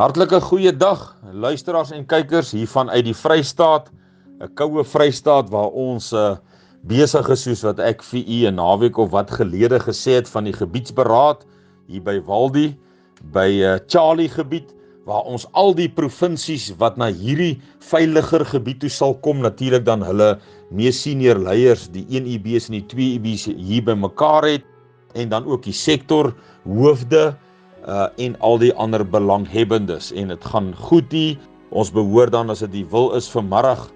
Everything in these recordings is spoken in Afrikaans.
Hartlike goeie dag, luisteraars en kykers hier vanuit die Vrystaat, 'n koue Vrystaat waar ons besig is soos wat ek vir u 'n naweek of wat gelede gesê het van die gebiedsberaad hier by Waldie, by Charlie gebied, waar ons al die provinsies wat na hierdie veiliger gebied toe sal kom, natuurlik dan hulle mees senior leiers, die 1 IB's en die 2 IB's hier by mekaar het, en dan ook die sektor hoofde, en al die ander belanghebbendes, en het gaan goed hier. Ons behoort dan, as dit die wil is, vanmiddag,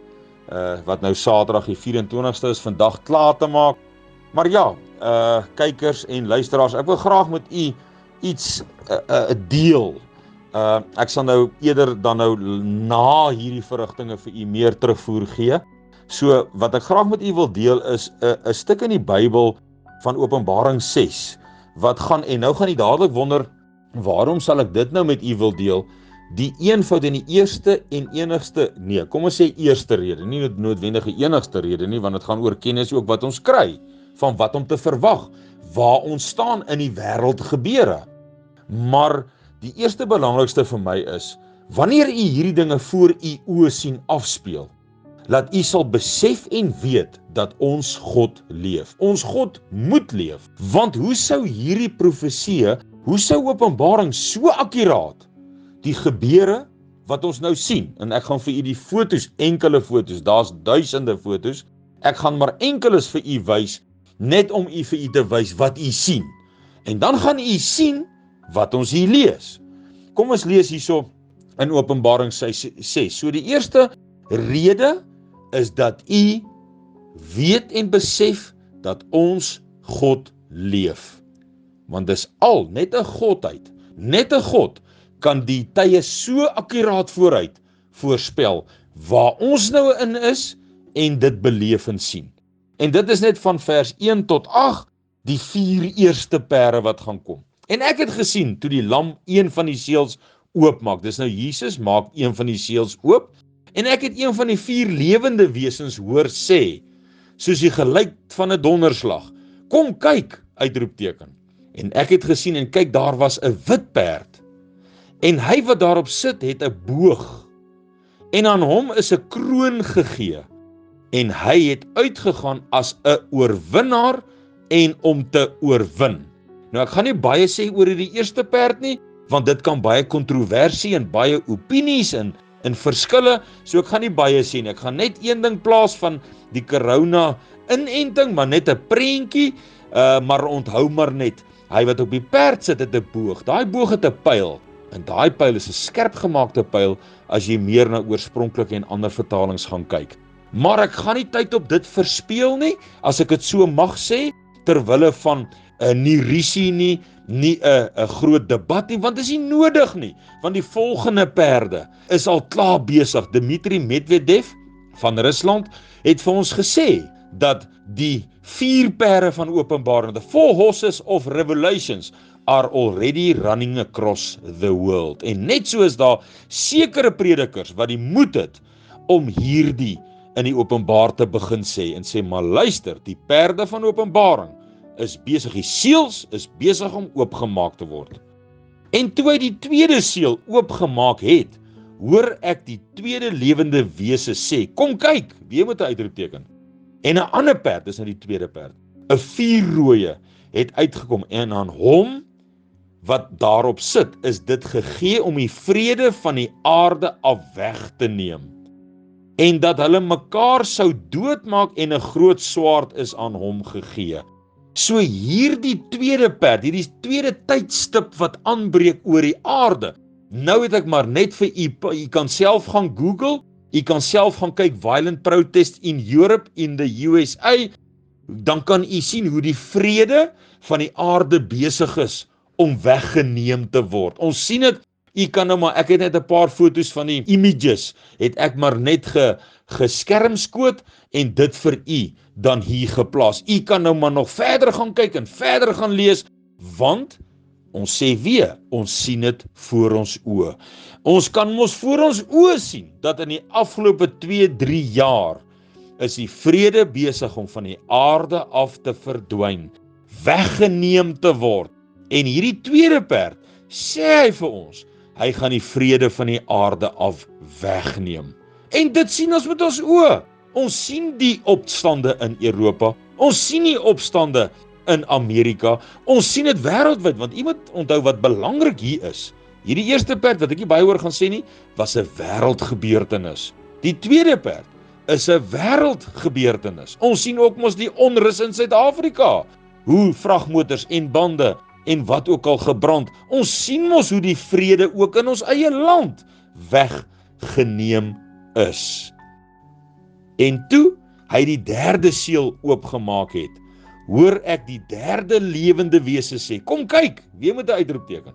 wat nou Saterdag die 24ste is, vandag klaar te maak. Maar ja, kykers en luisteraars, ek wil graag met u iets deel. Ek sal nou eerder dan nou na hierdie verrigtinge vir u meer terugvoer gee. So, wat ek graag met u wil deel is 'n stuk in die Bybel van Openbaring 6, wat gaan, en nou gaan u dadelik wonder, waarom sal ek dit nou met u wil deel? Die eenvoud en die eerste en enigste, nee, kom ons sê eerste rede, nie noodwendig die enigste rede nie, want het gaan oor kennis ook wat ons kry, van wat om te verwag, waar ons staan in die wêreld gebeure. Maar die eerste belangrikste vir my is, wanneer u hierdie dinge voor u oë sien afspeel, laat u sal besef en weet dat ons God leef. Ons God moet leef, want hoe sou hierdie profeseë, hoe sou Openbaring so akkuraat die gebeure wat ons nou sien, en ek gaan vir u die foto's, enkele foto's, daar's duisende foto's, ek gaan maar enkeles vir u wys, net om u vir u te wys wat u sien, en dan gaan u sien wat ons hier lees. Kom ons lees hierso in Openbaring 6. So die eerste rede is dat u weet en besef dat ons God leef. Want dis al, net 'n godheid, net 'n God kan die tye so akkuraat vooruit voorspel, waar ons nou in is, en dit beleef en sien. En dit is net van vers 1 tot 8, die 4 eerste pere wat gaan kom. En ek het gesien, toe die lam een van die seels oopmaak, dis nou Jesus maak een van die seels oop, en ek het een van die 4 lewende wesens hoor sê, soos die geluid van 'n donderslag, kom kyk, uitroepteken. En ek het gesien, en kyk, daar was 'n wit perd, en hy wat daarop sit, het 'n boog, en aan hom is 'n kroon gegee, en hy het uitgegaan as 'n oorwinnaar, en om te oorwin. Nou, ek gaan nie baie sê oor die eerste perd nie, want dit kan baie kontroversie en baie opinies en verskille, so ek gaan nie baie sê nie. Ek gaan net een ding plaas van die corona inenting, maar net 'n prentjie, maar onthou maar net, hy wat op die perd sit het 'n boog, daai boog het 'n pyl, en daai pyl is 'n skerp gemaakte pyl, as jy meer na oorspronklike en ander vertalings gaan kyk. Maar ek gaan nie tyd op dit verspeel nie, as ek dit so mag sê, terwille van nie risie nie 'n groot debat nie, want dit is nie nodig nie, want die volgende perde is al klaar besig. Dmitri Medvedev van Rusland het vir ons gesê, dat die 4 pere van Openbaring, the 4 horses of Revelations, are already running across the world. En net so is daar sekere predikers wat die moed het om hierdie in die openbaar te begin sê, en sê, maar luister, die perde van Openbaring is besig, die seels is besig om oopgemaak te word. En toe hy die tweede seël oopgemaak het, hoor ek die tweede lewende wese sê, kom kyk, weer met 'n uitroepteken. En 'n ander perd, dis nou die tweede perd, 'n 4-rooie het uitgekom, en aan hom wat daarop sit, is dit gegee om die vrede van die aarde af weg te neem, en dat hulle mekaar sou doodmaak, en 'n groot swaard is aan hom gegee. So hierdie tweede perd, hierdie tweede tydstip wat aanbreek oor die aarde. Nou het ek maar net vir u kan self gaan Google, u kan self gaan kyk violent protest in Europe, in the USA, dan kan u sien hoe die vrede van die aarde besig is om weggeneem te word. Ons sien dit, u kan nou maar, ek het net 'n paar foto's van die images, het ek maar net geskermskoot, en dit vir u dan hier geplaas. U kan nou maar nog verder gaan kyk en verder gaan lees, want ons sê weer, ons sien dit voor ons oë. Ons kan mos voor ons oë sien, dat in die afgelope 2-3 jaar is die vrede besig om van die aarde af te verdwyn, weggeneem te word. En hierdie tweede perd sê hy vir ons, hy gaan die vrede van die aarde af wegneem. En dit sien ons met ons oë. Ons sien die opstande in Europa, ons sien die opstande in Amerika, ons sien dit wêreldwyd, want iemand onthou wat belangrik hier is. Hierdie eerste perd, wat ek nie baie oor gaan sê nie, was 'n wêreldgebeurtenis. Die tweede perd is 'n wêreldgebeurtenis. Ons sien ook mos die onrus in Suid-Afrika, hoe vragmotors en bande en wat ook al gebrand. Ons sien mos hoe die vrede ook in ons eie land weggeneem is. En toe hy die derde seël oopgemaak het, hoor ek die derde lewende wese sê, kom kyk, weer met 'n uitroepteken.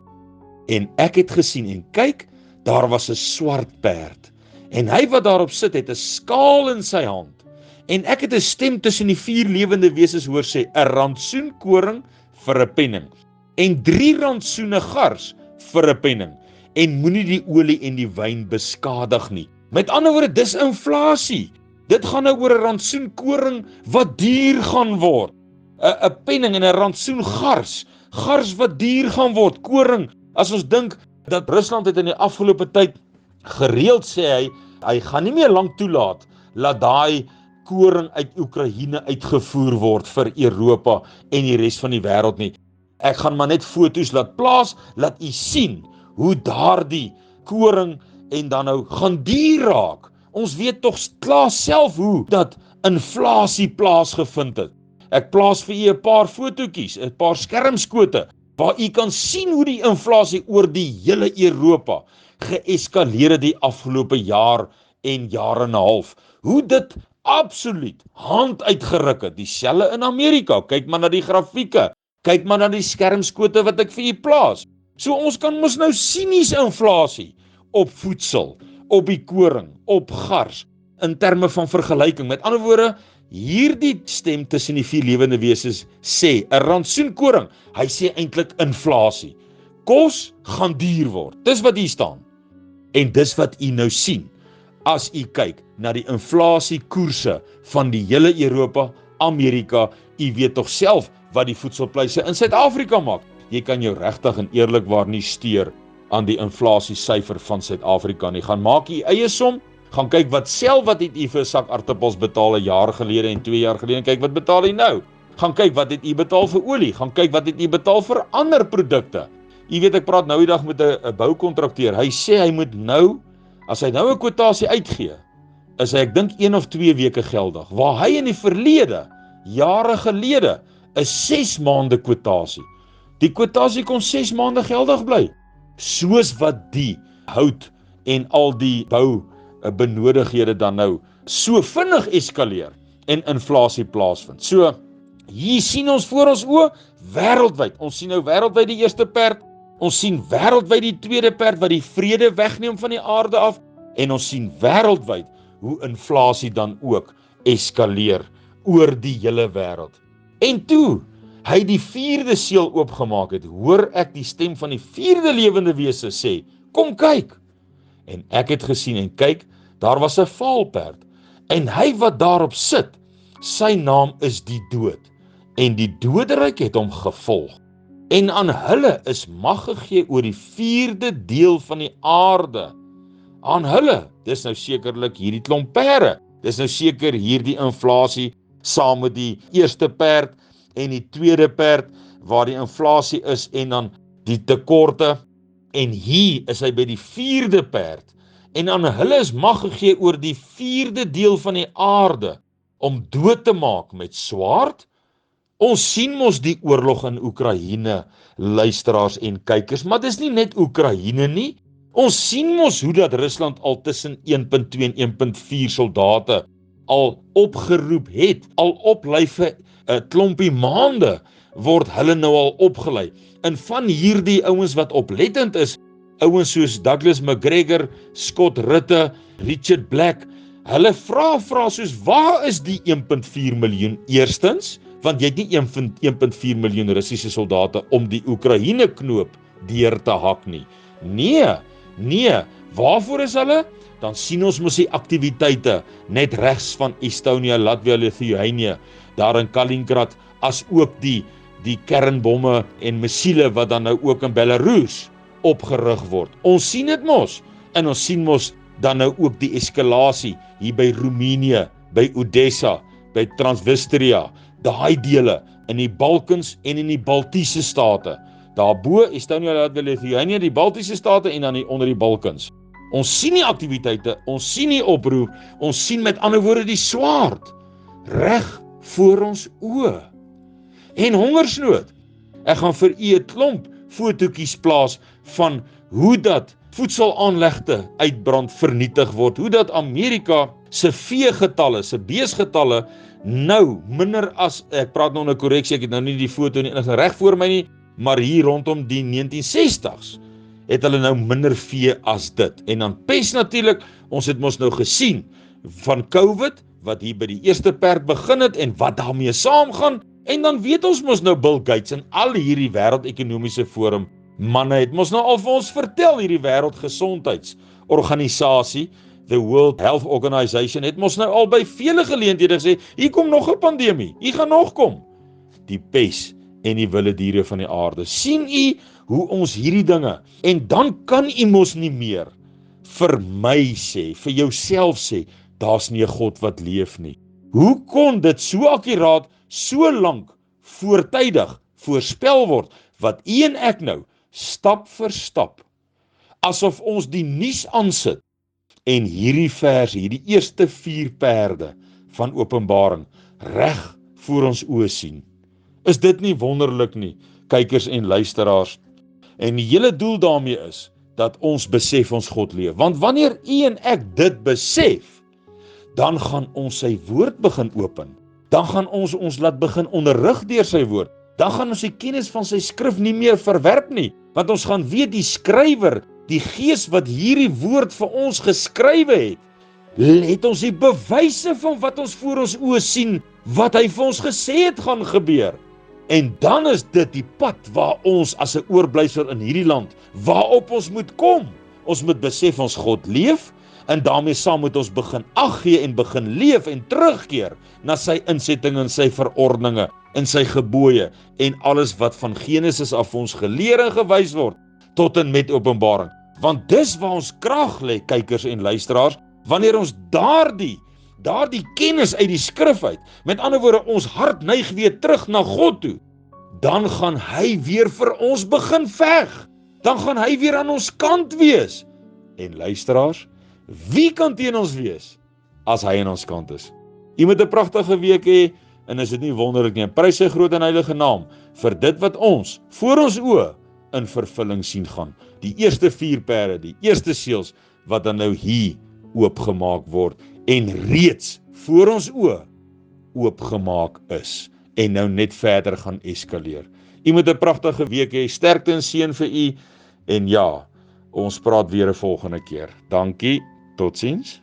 En ek het gesien en kyk, daar was 'n swart perd. En hy wat daarop sit het 'n skaal in sy hand. En ek het 'n stem tussen die vier lewende wese hoor sê, 'n rantsoen koring vir 'n penning, en 3 rantsoene gars vir 'n penning, en moenie die olie en die wyn beskadig nie. Met ander woorde, dis inflasie. Dit gaan nou oor 'n rantsoen koring wat duur gaan word. 'n penning en 'n rantsoen gars wat duur gaan word. Koring, as ons dink dat Rusland het in die afgelope tyd gereeld sê hy gaan nie meer lank toelaat laat daai koring uit Oekraïne uitgevoer word vir Europa en die res van die wêreld nie. Ek gaan maar net foto's laat plaas, laat u sien hoe daardie koring en dan nou gaan duur raak. Ons weet tog klaar self hoe dat inflasie plaasgevind het. Ek plaas vir u 'n paar fotootjies, 'n paar skermskote, waar u kan sien hoe die inflasie oor die hele Europa geeskaleer het die afgelope jaar en jaar en 'n half. Hoe dit absoluut hand uitgeruk het. Dieselfde in Amerika. Kyk maar na die grafieke. Kyk maar na die skermskote wat ek vir u plaas. So ons kan mos nou sinies inflasie op voedsel, op die koring, op gars, in terme van vergelyking. Met ander woorde, hierdie stem tussen die vier lewende wese sê, 'n rantsoen koring, hy sê eintlik inflasie. Kos gaan duur word. Dis wat hier staan. En dis wat u nou sien, as u kyk na die inflasiekoerse van die hele Europa, Amerika, u weet tog self wat die voedselpryse in Suid-Afrika maak. Jy kan jou regtig en eerlikwaar nie steur aan die inflasiesyfer van Suid-Afrika nie. Gaan maak u eie som, gaan kyk wat het u vir 'n sak aartappels betaal 'n jaar gelede en 2 jaar gelede, en kyk wat betaal u nou. Gaan kyk wat het u betaal vir olie, gaan kyk wat het u betaal vir ander produkte. U weet, ek praat nou die dag met 'n boukontrakteur. Hy sê hy moet nou, as hy nou 'n kwotasie uitgee, is hy, ek dink 1 of 2 weke geldig, waar hy in die verlede, jare gelede, 'n 6 maande kwotasie. Die kwotasie kon 6 maande geldig bly. Soos wat die hout en al die bou benodighede dan nou so vinnig eskaleer en inflasie plaasvind. So, hier sien ons voor ons oë wêreldwyd. Ons sien nou wêreldwyd die eerste perd, ons sien wêreldwyd die tweede perd wat die vrede wegneem van die aarde af, en ons sien wêreldwyd hoe inflasie dan ook eskaleer oor die hele wêreld. En toe hy die 4de seël oopgemaak het, hoor ek die stem van die 4de lewende wese sê, kom kyk. En ek het gesien en kyk, daar was 'n vaalperd, en hy wat daarop sit, sy naam is die dood, en die doderyk het hom gevolg. En aan hulle is mag gegee oor die 4de deel van die aarde. Aan hulle, dis nou sekerlik hierdie klomp perde, dis nou seker hierdie inflasie, saam met die eerste perd, en die tweede perd, waar die inflasie is, en dan die tekorte, en hier is hy by die 4de perd, en aan hulle is mag gegee oor die 4de deel van die aarde, om dood te maak met swaard. Ons sien mos die oorlog in Oekraïne, luisteraars en kykers, maar dis nie net Oekraïne nie. Ons sien mos hoe dat Rusland al tussen 1.2 en 1.4 soldate al opgeroep het, al oplei vir 'n klompie maande word hulle nou al opgelei. En van hierdie ouens wat oplettend is, ouens soos Douglas McGregor, Scott Rutte, Richard Black, hulle vra soos, waar is die 1.4 miljoen eerstens? Want jy het nie 1.4 miljoen Russiese soldate om die Oekraïne knoop deur te hak nie. Nee, waarvoor is hulle? Dan sien ons mos die aktiwiteite net regs van Estonia, Latvia, Lithuania, daar in Kaliningrad, as ook die kernbomme en missiele wat dan nou ook in Belarus opgerig word. Ons sien dit mos, en ons sien mos dan nou ook die eskalasie hier by Roemenië, by Odessa, by Transnistria, daai dele in die Balkans en in die Baltiese state. Daarbo, Estonia, Lithuania, die Baltiese state en dan onder die Balkans. Ons sien die aktiwiteite, ons sien die oproep, ons sien met ander woorde die swaard reg voor ons oë. En hongersnood. Ek gaan vir u 'n klomp fotootjies plaas van hoe dat voedselaanlegte uitbrand vernietig word, hoe dat Amerika se veegetalle, se beesgetalle nou minder as, ek praat nou 'n korreksie, ek het nou nie die foto nie reg voor my nie, maar hier rondom die 1960s het hulle nou minder vee as dit. En dan pes natuurlik, ons het mos nou gesien van COVID, wat hier by die eerste perd begin het en wat daarmee saamgaan, en dan weet ons mos nou Bill Gates en al hierdie wêreldekonomiese forum, manne het mos nou al vir ons vertel, hierdie wêreldgesondheidsorganisasie, the World Health Organization, het mos nou al by vele geleenthede gesê, hier kom nog 'n pandemie, hier gaan nog kom. Die pes en die wilde diere van die aarde. Sien u hoe ons hierdie dinge, en dan kan u mos nie meer vir my sê, vir jouself sê, daar's nie 'n God wat leef nie. Hoe kon dit so akkuraat, so lank, voortydig, voorspel word, wat u en ek nou, stap vir stap, asof ons die nuus aansit, en hierdie vers, hierdie eerste 4 perde van Openbaring, reg voor ons oë sien. Is dit nie wonderlik nie, kykers en luisteraars? En die hele doel daarmee is, dat ons besef ons God leef. Want wanneer u en ek dit besef, dan gaan ons sy woord begin open. Dan gaan ons laat begin onderrig deur sy woord. Dan gaan ons die kennis van sy skrif nie meer verwerp nie. Want ons gaan weet die skrywer, die gees wat hierdie woord vir ons geskrywe het ons die bewyse van wat ons voor ons oë sien, wat hy vir ons gesê het gaan gebeur. En dan is dit die pad waar ons as 'n oorblyfsel in hierdie land, waarop ons moet kom. Ons moet besef ons God leef, en daarmee saam moet ons begin ag gee en begin leef en terugkeer na sy insetting en sy verordeninge en sy gebooie en alles wat van Genesis af ons geleer en gewys word tot en met Openbaring. Want dis waar ons krag lê, kykers en luisteraars, wanneer ons daardie kennis uit die skrif uit, met ander woorde ons hart neig weer terug na God toe, dan gaan hy weer vir ons begin veg. Dan gaan hy weer aan ons kant wees. En luisteraars, wie kan teen ons wees as hy aan ons kant is? U moet 'n pragtige week hê, en is dit nie wonderlik nie, prys sy groot en heilige naam vir dit wat ons voor ons oë in vervulling sien gaan. Die eerste 4 perde, die eerste seels wat dan nou hier oopgemaak word en reeds voor ons oë oopgemaak is en nou net verder gaan eskaleer. U moet 'n pragtige week hê, sterkte en seën vir u, en ja, ons praat weer 'n volgende keer. Dankie, totsiens.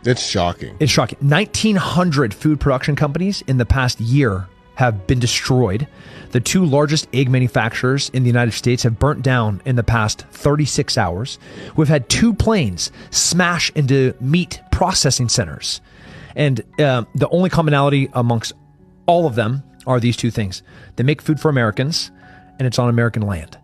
It's shocking. It's shocking. 1,900 food production companies in the past year have been destroyed. The 2 largest egg manufacturers in the United States have burnt down in the past 36 hours. We've had 2 planes smash into meat processing centers. And the only commonality amongst all of them are these 2 things. They make food for Americans, and it's on American land.